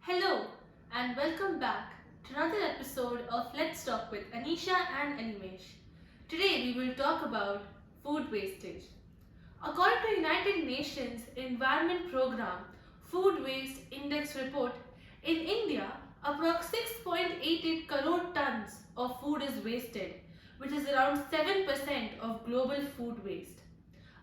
Hello and welcome back to another episode of Let's Talk with Anisha and Animesh. Today we will talk about food wastage. According to United Nations Environment Program Food Waste Index report, in India, approx 6.88 crore tons of food is wasted, which is around 7% of global food waste.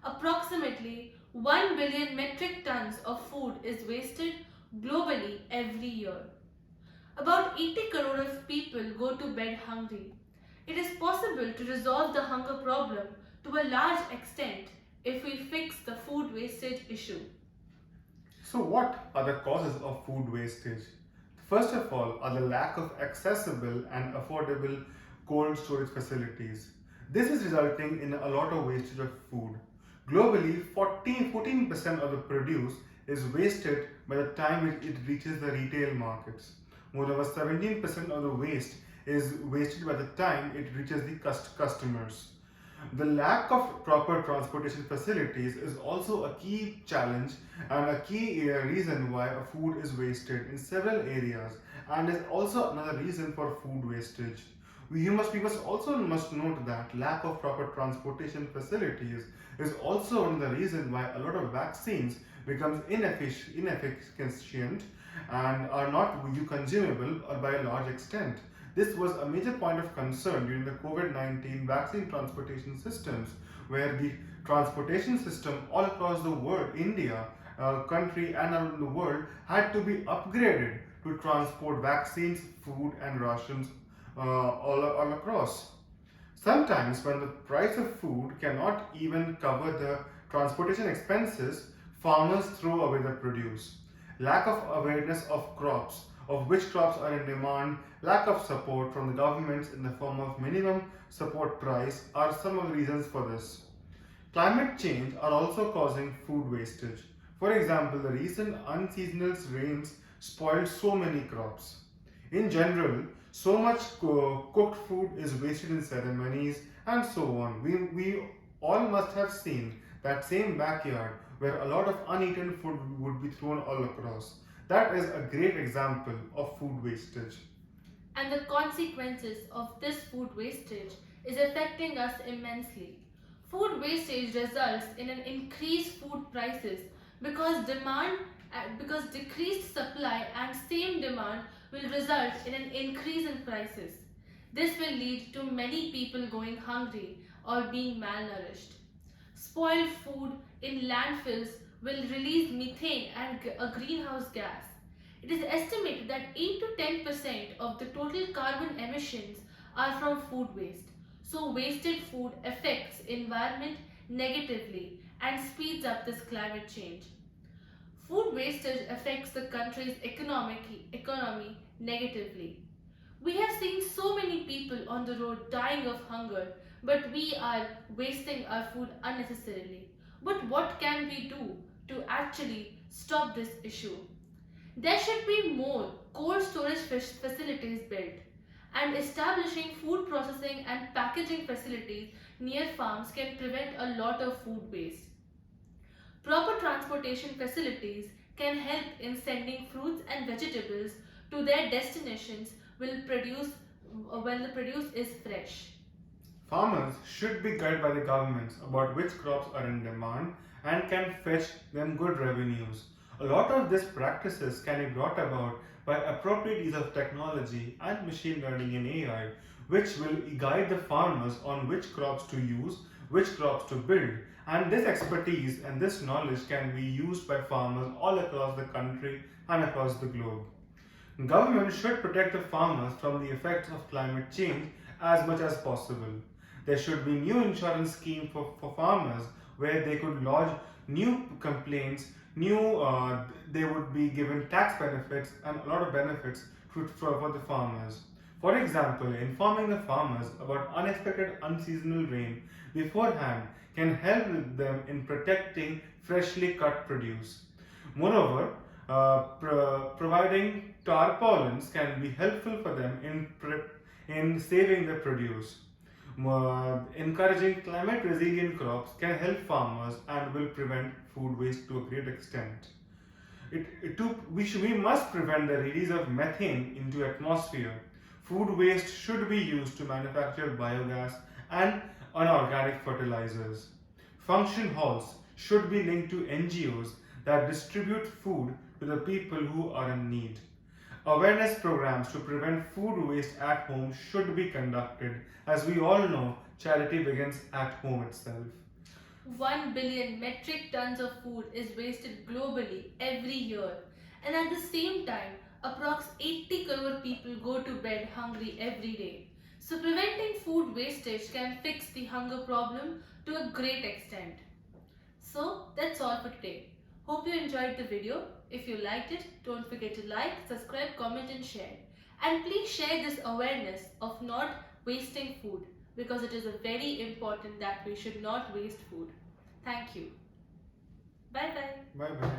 Approximately 1 billion metric tons of food is wasted globally every year. About 80 crore of people go to bed hungry. It is possible to resolve the hunger problem to a large extent if we fix the food wastage issue. So, what are the causes of food wastage? First of all, are the lack of accessible and affordable cold storage facilities. This is resulting in a lot of wastage of food. Globally, 14% of the produce is wasted by the time it reaches the retail markets. Moreover, 17% of the waste is wasted by the time it reaches the customers. The lack of proper transportation facilities is also a key challenge and a key reason why food is wasted in several areas, and is also another reason for food wastage. We must also note that lack of proper transportation facilities is also one of the reasons why a lot of vaccines becomes inefficient and are not consumable by a large extent. This was a major point of concern during the COVID-19 vaccine transportation systems, where the transportation system all across the world, India, country and around the world, had to be upgraded to transport vaccines, food and rations all across. Sometimes when the price of food cannot even cover the transportation expenses, farmers throw away the produce. Lack of awareness of which crops are in demand, lack of support from the governments in the form of minimum support price are some of the reasons for this. Climate change are also causing food wastage. For example, the recent unseasonal rains spoiled so many crops. In general, so much cooked food is wasted in ceremonies and so on. We all must have seen that same backyard where a lot of uneaten food would be thrown all across. That is a great example of food wastage. And the consequences of this food wastage is affecting us immensely. Food wastage results in an increased food prices because decreased supply and same demand will result in an increase in prices. This will lead to many people going hungry or being malnourished. Spoiled food in landfills will release methane and a greenhouse gas. It is estimated that 8 to 10% of the total carbon emissions are from food waste. So wasted food affects environment negatively and speeds up this climate change. Food wastage affects the country's economy negatively. We have seen so many people on the road dying of hunger, but we are wasting our food unnecessarily. But what can we do to actually stop this issue? There should be more cold storage facilities built, and establishing food processing and packaging facilities near farms can prevent a lot of food waste. Proper transportation facilities can help in sending fruits and vegetables to their destinations when the produce is fresh. Farmers should be guided by the governments about which crops are in demand and can fetch them good revenues. A lot of these practices can be brought about by appropriate use of technology and machine learning and AI, which will guide the farmers on which crops to use, which crops to build, and this expertise and this knowledge can be used by farmers all across the country and across the globe. Government should protect the farmers from the effects of climate change as much as possible. There should be new insurance scheme for farmers where they could lodge new complaints, they would be given tax benefits and a lot of benefits for the farmers. For example, informing the farmers about unexpected unseasonal rain beforehand can help them in protecting freshly cut produce. Moreover, providing tarpaulins can be helpful for them in saving the produce. Encouraging climate resilient crops can help farmers and will prevent food waste to a great extent. We must prevent the release of methane into atmosphere. Food waste should be used to manufacture biogas and unorganic fertilizers. Function halls should be linked to NGOs that distribute food to the people who are in need. Awareness programs to prevent food waste at home should be conducted. As we all know, charity begins at home itself. 1 billion metric tons of food is wasted globally every year, and at the same time, approx 80 crore people go to bed hungry every day. So, preventing food wastage can fix the hunger problem to a great extent. So, that's all for today. Hope you enjoyed the video. If you liked it, don't forget to like, subscribe, comment, and share. And please share this awareness of not wasting food because it is very important that we should not waste food. Thank you. Bye bye. Bye bye.